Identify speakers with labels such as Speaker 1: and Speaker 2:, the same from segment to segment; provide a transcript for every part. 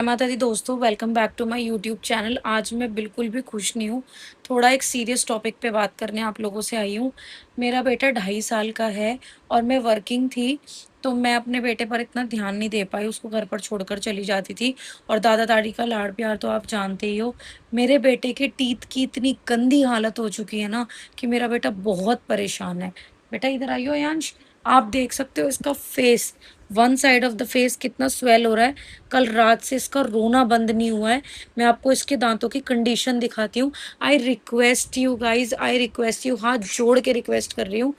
Speaker 1: माता दी दोस्तों, welcome back to my YouTube channel. आज मैं बिल्कुल भी खुश नहीं हूँ। थोड़ा एक सीरियस टॉपिक पे बात करने आप लोगों से आई हूँ। मेरा बेटा 2.5 साल का है और मैं वर्किंग थी, तो मैं अपने बेटे पर इतना ध्यान नहीं दे पाई। उसको घर पर छोड़कर चली जाती थी और दादा दादी का लाड़ प्यार तो आप जानते ही हो। मेरे बेटे के टीथ की इतनी गंदी हालत हो चुकी है ना कि मेरा बेटा बहुत परेशान है। बेटा इधर आइयो यांश, आप देख सकते हो इसका face, one side of the face कितना स्वेल हो रहा है। कल रात से इसका रोना बंद नहीं हुआ है। मैं आपको इसके दांतों की कंडीशन दिखाती हूँ। I request you guys, I request you, हाथ जोड़ के रिक्वेस्ट कर रही हूँ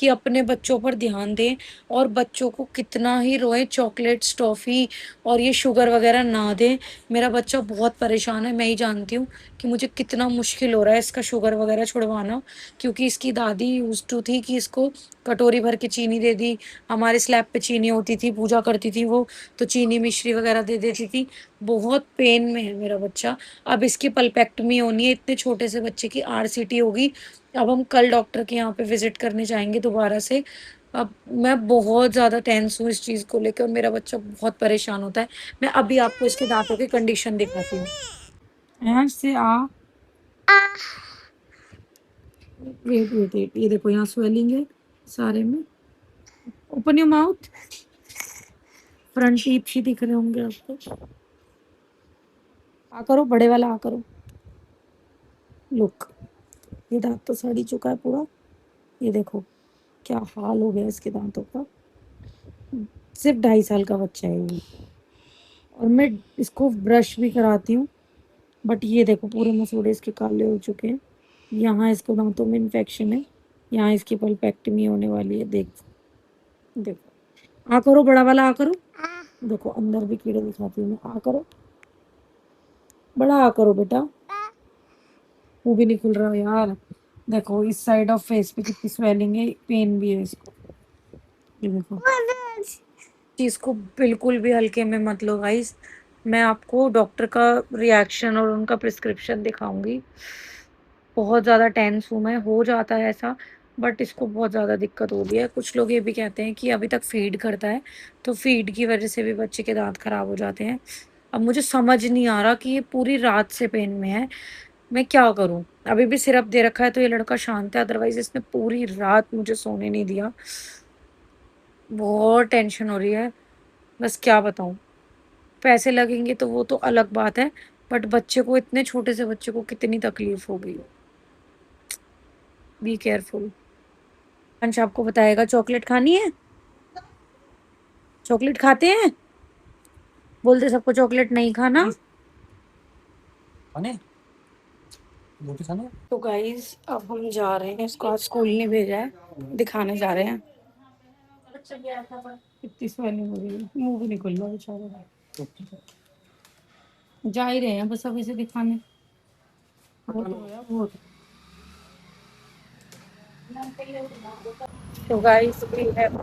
Speaker 1: कि अपने बच्चों पर ध्यान दें और बच्चों को कितना ही रोए चॉकलेट्स टॉफी और ये शुगर वगैरह ना दें। मेरा बच्चा बहुत परेशान है। मैं ही जानती हूँ कि मुझे कितना मुश्किल हो रहा है इसका शुगर वगैरह छुड़वाना, क्योंकि इसकी दादी यूज टू थी कि इसको कटोरी भर के चीनी दे दी। हमारे स्लैब पे चीनी होती थी, पूजा करती थी वो, तो चीनी मिश्री वगैरह दे देती थी। बहुत पेन में है मेरा बच्चा। अब इसकी पल्पेक्टमी होनी है। इतने छोटे से बच्चे की आरसीटी होगी। अब हम कल डॉक्टर के यहाँ पे विजिट करने जाएंगे दोबारा से। अब मैं बहुत ज्यादा टेंस हूँ इस चीज को लेकर और मेरा बच्चा बहुत परेशान होता है। मैं अभी आपको इसके दांतों की कंडीशन दिखाती हूँ। यहाँ से आ, वेट वेट वेट, ये देखो यहाँ स्वेलिंग है सारे में। Open your mouth. Front teeth ही दिख रहे होंगे आपको। आ करो, बड़े वाला आ करो। लुक, ये दांत तो सड़ ही चुका है पूरा। ये देखो क्या हाल हो गया इसके दांतों का। सिर्फ 2.5 साल का बच्चा है ये, और मैं इसको ब्रश भी कराती हूँ, बट ये देखो पूरे मसूड़े इसके काले हो चुके हैं। यहाँ इसको दांतों में इन्फेक्शन है। यहाँ इसकी पल्पेक्टमी होने वाली है। देख देखो, आ करो बड़ा वाला, आ करो। देखो अंदर भी कीड़े दिखाती हूँ मैं, आ करो बड़ा, आ करो बेटा। वो भी नहीं खुल रहा यार। देखो इस साइड ऑफ फेस पे कितनी स्वेलिंग है, पेन भी है इसको। ये देखो, चीज को बिल्कुल भी हल्के में मत लो गाइस। मैं आपको डॉक्टर का रिएक्शन और उनका प्रिस्क्रिप्शन दिखाऊंगी। बहुत ज्यादा टेंस हूं मैं, हो जाता है ऐसा, बट इसको बहुत ज्यादा दिक्कत हो रही है। कुछ लोग ये भी कहते हैं कि अभी तक फीड करता है, तो फीड की वजह से भी बच्चे के दांत खराब हो जाते हैं। अब मुझे समझ नहीं आ रहा कि ये पूरी रात से पेन में है, मैं क्या करूं। अभी भी सिरप दे रखा है तो ये लड़का शांत है, अदरवाइज इसने पूरी रात मुझे सोने नहीं दिया। बहुत टेंशन हो रही है, बस क्या बताऊं। पैसे लगेंगे तो वो तो अलग बात है, बट बच्चे को, इतने छोटे से बच्चे को कितनी तकलीफ होगी। Be careful. अंश आपको बताएगा चॉकलेट खानी है। चॉकलेट खाते हैं, बोलते सबको चॉकलेट नहीं खाना। खाने रोटी खाने। तो गाइस अब हम जा रहे हैं, इसको आज स्कूल नहीं भेजा है, दिखाने जा रहे हैं। कितनी स्वेलिंग हो रही है, मुंह भी नहीं खुल रहा बेचारे का। जा ही रहे हैं बस अब इसे दिखाने। बहुत हो गया बहुत। तो गाइस वी हैव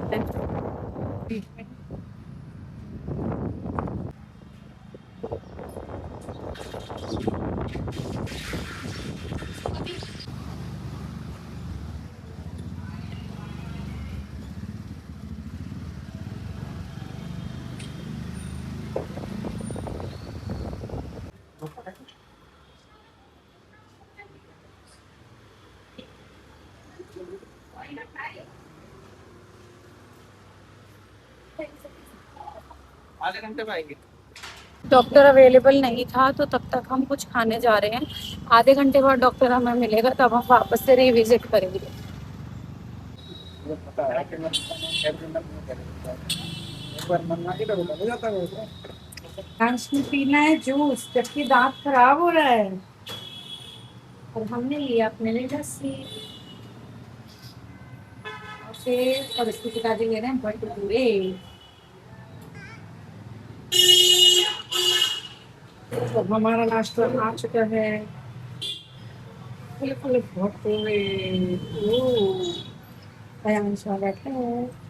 Speaker 1: आधे घंटे में आएंगे। डॉक्टर अवेलेबल नहीं था तो तब तक हम कुछ खाने जा रहे हैं। आधे घंटे बाद डॉक्टर हमें मिलेगा, तब हम वापस से रिविजिट करेंगे। लंच में पीना है जूस, जबकि दांत खराब हो रहा है, और हमने लिया अपने लिए लस्सी। और फिर और इसके पिताजी ले रहे हैं भटूरे। तो हमारा नाश्ता आ चुका है, फुल फुल भटूरे। ओह, अयांश वाला है।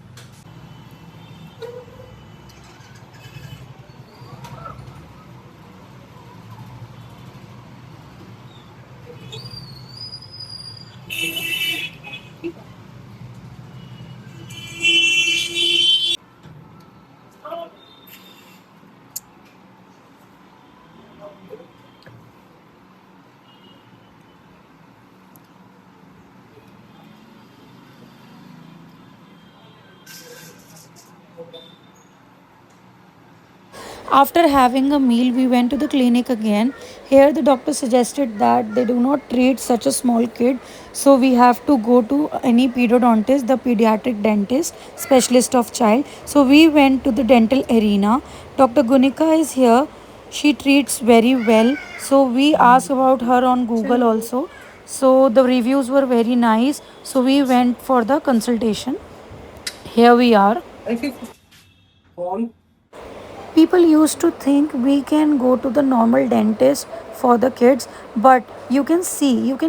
Speaker 1: After having a meal, we went to the clinic again. Here, the doctor suggested that they do not treat such a small kid, so we have to go to any pediodontist, the pediatric dentist, specialist of child. So, we went to the dental arena. Dr. Gunika is here. She treats very well. So, we asked about her on Google also. So, the reviews were very nice. So, we went for the consultation. Here we are. People used to think we can go to the normal dentist for the kids, but you can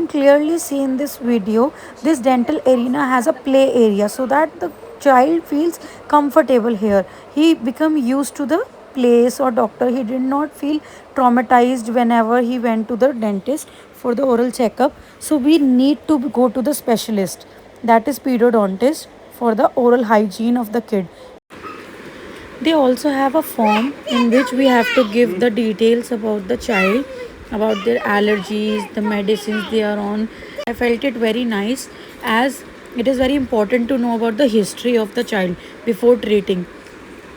Speaker 1: clearly see in this video, this dental arena has a play area so that the child feels comfortable here. He become used to the place or doctor. He did not feel traumatized whenever he went to the dentist for the oral checkup. So we need to go to the specialist, that is pediodontist, for the oral hygiene of the kid. They also have a form in which we have to give the details about the child, about their allergies, the medicines they are on. I felt it very nice, as it is very important to know about the history of the child before treating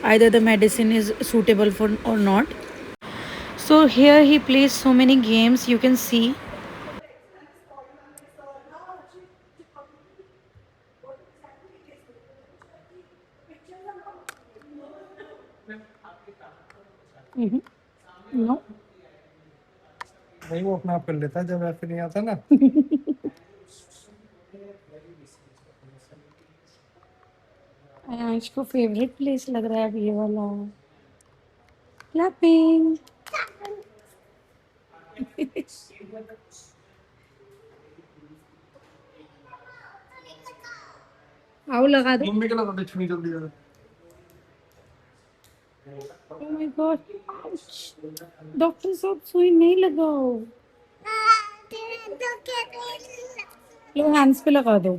Speaker 1: either the medicine is suitable for or not. So here he plays so many games, you can see. Mhm. No.
Speaker 2: नहीं, वो अपना आप कर लेता है जब ऐसे नहीं आता ना।
Speaker 1: इसको फेवरेट प्लेस लग रहा है अब ये वाला। क्लैपिंग। आओ लगा दो।
Speaker 2: मम्मी के लगा दे छुनी जल्दी जल्दी।
Speaker 1: Oh my God! Ouch! Doctor साहब सुई नहीं लगाओ। लो हैंड्स पे लगा दो।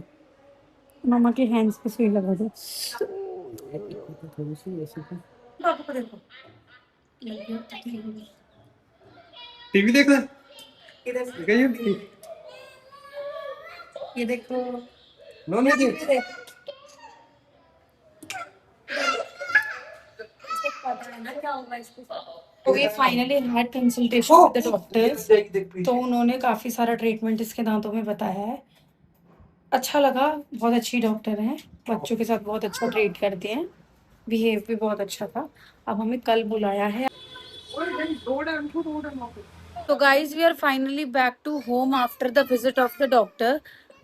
Speaker 1: मामा के हैंड्स पे सुई लगा दो।
Speaker 2: थोड़ी सी ऐसे की।
Speaker 1: डॉक्टर को देखो।
Speaker 2: टीवी देख रहा है?
Speaker 1: इधर
Speaker 2: देखा
Speaker 1: ये देखो।
Speaker 2: नो नहीं देख।
Speaker 1: तो ये finally had consultation with the doctors. तो उन्होंने काफ़ी सारा ट्रीटमेंट इसके दांतों में बताया है। अच्छा लगा, बहुत अच्छी डॉक्टर हैं, बच्चों के साथ बहुत अच्छा ट्रीट करती हैं, बिहेव भी बहुत अच्छा था। अब हमें कल बुलाया है। तो guys we are finally back to home after the visit of the doctor.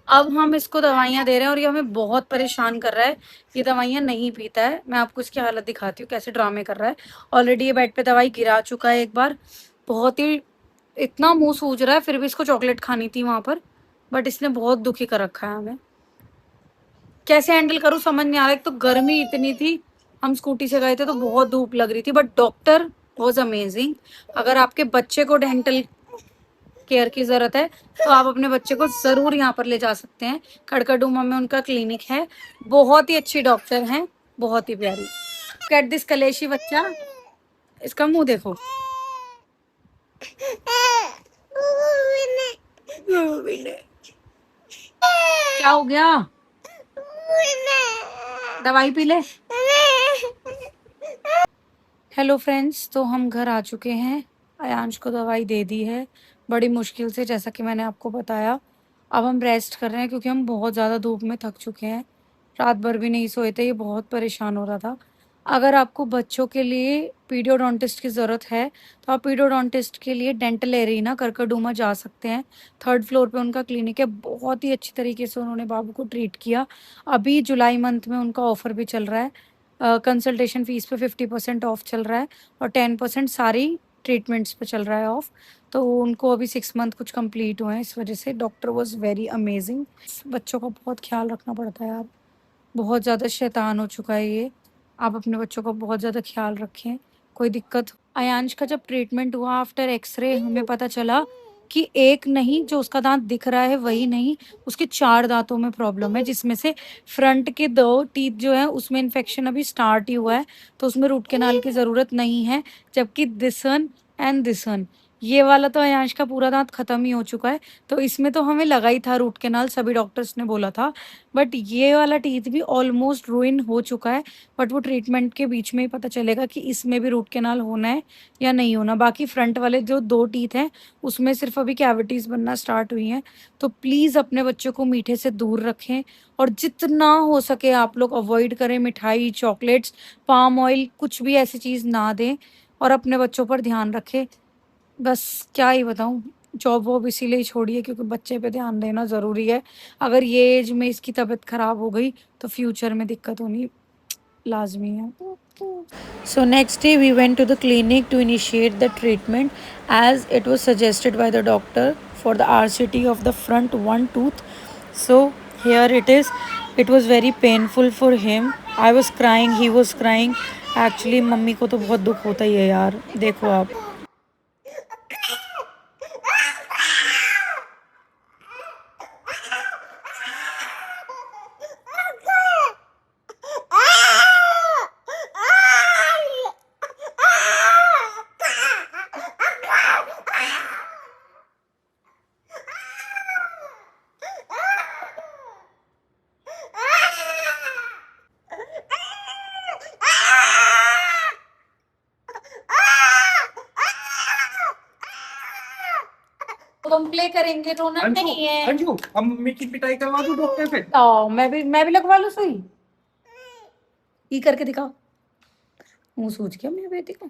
Speaker 1: अब हम इसको दवाइयाँ दे रहे हैं और ये हमें बहुत परेशान कर रहा है। ये दवाइयाँ नहीं पीता है। मैं आपको इसकी हालत दिखाती हूँ कैसे ड्रामे कर रहा है। ऑलरेडी ये बेड पे दवाई गिरा चुका है एक बार। बहुत ही इतना मुंह सूज रहा है, फिर भी इसको चॉकलेट खानी थी वहां पर, बट इसने बहुत दुखी कर रखा है हमें। कैसे हैंडल करूँ समझ नहीं आ रहा है। एक तो गर्मी इतनी थी, हम स्कूटी से गए थे तो बहुत धूप लग रही थी, बट डॉक्टर वॉज अमेजिंग। अगर आपके बच्चे को डेंटल केयर की जरूरत है तो आप अपने बच्चे को जरूर यहाँ पर ले जा सकते हैं। खड़कड़डूमा में उनका क्लिनिक है। बहुत ही अच्छी डॉक्टर हैं, बहुत ही प्यारी। कैट दिस कलेशी बच्चा, इसका मुंह देखो। क्या हो गया? दवाई पी ले। हेलो फ्रेंड्स, तो हम घर आ चुके हैं। अयांश को दवाई दे दी है बड़ी मुश्किल से, जैसा कि मैंने आपको बताया। अब हम रेस्ट कर रहे हैं क्योंकि हम बहुत ज़्यादा धूप में थक चुके हैं। रात भर भी नहीं सोए थे, ये बहुत परेशान हो रहा था। अगर आपको बच्चों के लिए पीडियोडोंटिस्ट की ज़रूरत है तो आप पीडियोडोंटिस्ट के लिए डेंटल एरिना करकड़डूमा जा सकते हैं। 3rd फ्लोर पे उनका क्लिनिक है। बहुत ही अच्छी तरीके से उन्होंने बाबू को ट्रीट किया। अभी जुलाई मंथ में उनका ऑफर भी चल रहा है। कंसल्टेशन फीस पे 50% ऑफ चल रहा है और 10% सारी ट्रीटमेंट्स पे चल रहा है ऑफ। तो उनको अभी 6 मंथ कुछ कंप्लीट हुए हैं, इस वजह से डॉक्टर वाज वेरी अमेजिंग। बच्चों का बहुत ख्याल रखना पड़ता है यार, बहुत ज़्यादा शैतान हो चुका है ये। आप अपने बच्चों का बहुत ज़्यादा ख्याल रखें। कोई दिक्कत, अयांश का जब ट्रीटमेंट हुआ आफ्टर एक्सरे हमें पता चला कि एक नहीं, जो उसका दांत दिख रहा है वही नहीं, उसके 4 दांतों में प्रॉब्लम है, जिसमें से फ्रंट के 2 टीथ जो है उसमें इन्फेक्शन अभी स्टार्ट ही हुआ है, तो उसमें रूट कैनाल की ज़रूरत नहीं है। जबकि this one and this one, ये वाला तो अयांश का पूरा दांत खत्म ही हो चुका है, तो इसमें तो हमें लगा ही था रूट कैनाल, सभी डॉक्टर्स ने बोला था। बट ये वाला टीथ भी ऑलमोस्ट रुइन हो चुका है, बट वो ट्रीटमेंट के बीच में ही पता चलेगा कि इसमें भी रूट कैनाल होना है या नहीं होना। बाकी फ्रंट वाले जो 2 टीथ हैं उसमें सिर्फ अभी कैविटीज बनना स्टार्ट हुई हैं। तो प्लीज़ अपने बच्चों को मीठे से दूर रखें, और जितना हो सके आप लोग अवॉइड करें मिठाई, चॉकलेट्स, पाम ऑयल, कुछ भी ऐसी चीज़ ना दें, और अपने बच्चों पर ध्यान रखें। बस क्या ही बताऊँ, जॉब वॉब इसीलिए ही छोड़ी है क्योंकि बच्चे पे ध्यान देना ज़रूरी है। अगर ये एज में इसकी तबीयत ख़राब हो गई तो फ्यूचर में दिक्कत होनी लाज़मी है। So next day we went to the clinic to initiate the treatment as it was suggested by the doctor for the RCT of the front one tooth. So here it is. It was very painful for him. I was crying, he was crying. Actually mummy को तो बहुत दुख होता ही है यार, देखो आप। तो हम प्ले करेंगे, रोना नहीं है।
Speaker 2: अंजू अब मम्मी की पिटाई करवा दूं डॉक्टर से?
Speaker 1: मैं भी लगवा लूं सुई? ये करके दिखाओ, मुंह सूझ गया मेरी बेटी को।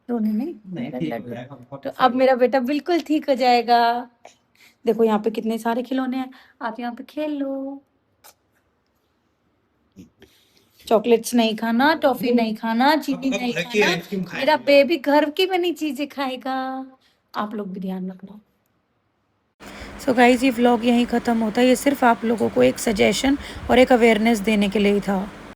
Speaker 1: रोने नहीं, मेरा
Speaker 2: ठीक हो
Speaker 1: लड्डू।
Speaker 2: जाएगा।
Speaker 1: तो अब मेरा बेटा बिल्कुल ठीक हो जाएगा। देखो यहाँ पे कितने सारे खिलौने हैं, आप यहाँ पे खेल लो। चॉकलेट्स नहीं खाना, टॉफी नहीं खाना, चीनी नहीं खाना। मेरा बेबी घर की बनी चीजें खाएगा। आप लोग भी ध्यान रखना। सो गाइस, ये व्लॉग यहीं ख़त्म होता है। ये सिर्फ आप लोगों को एक सजेशन और एक अवेयरनेस देने के लिए ही था।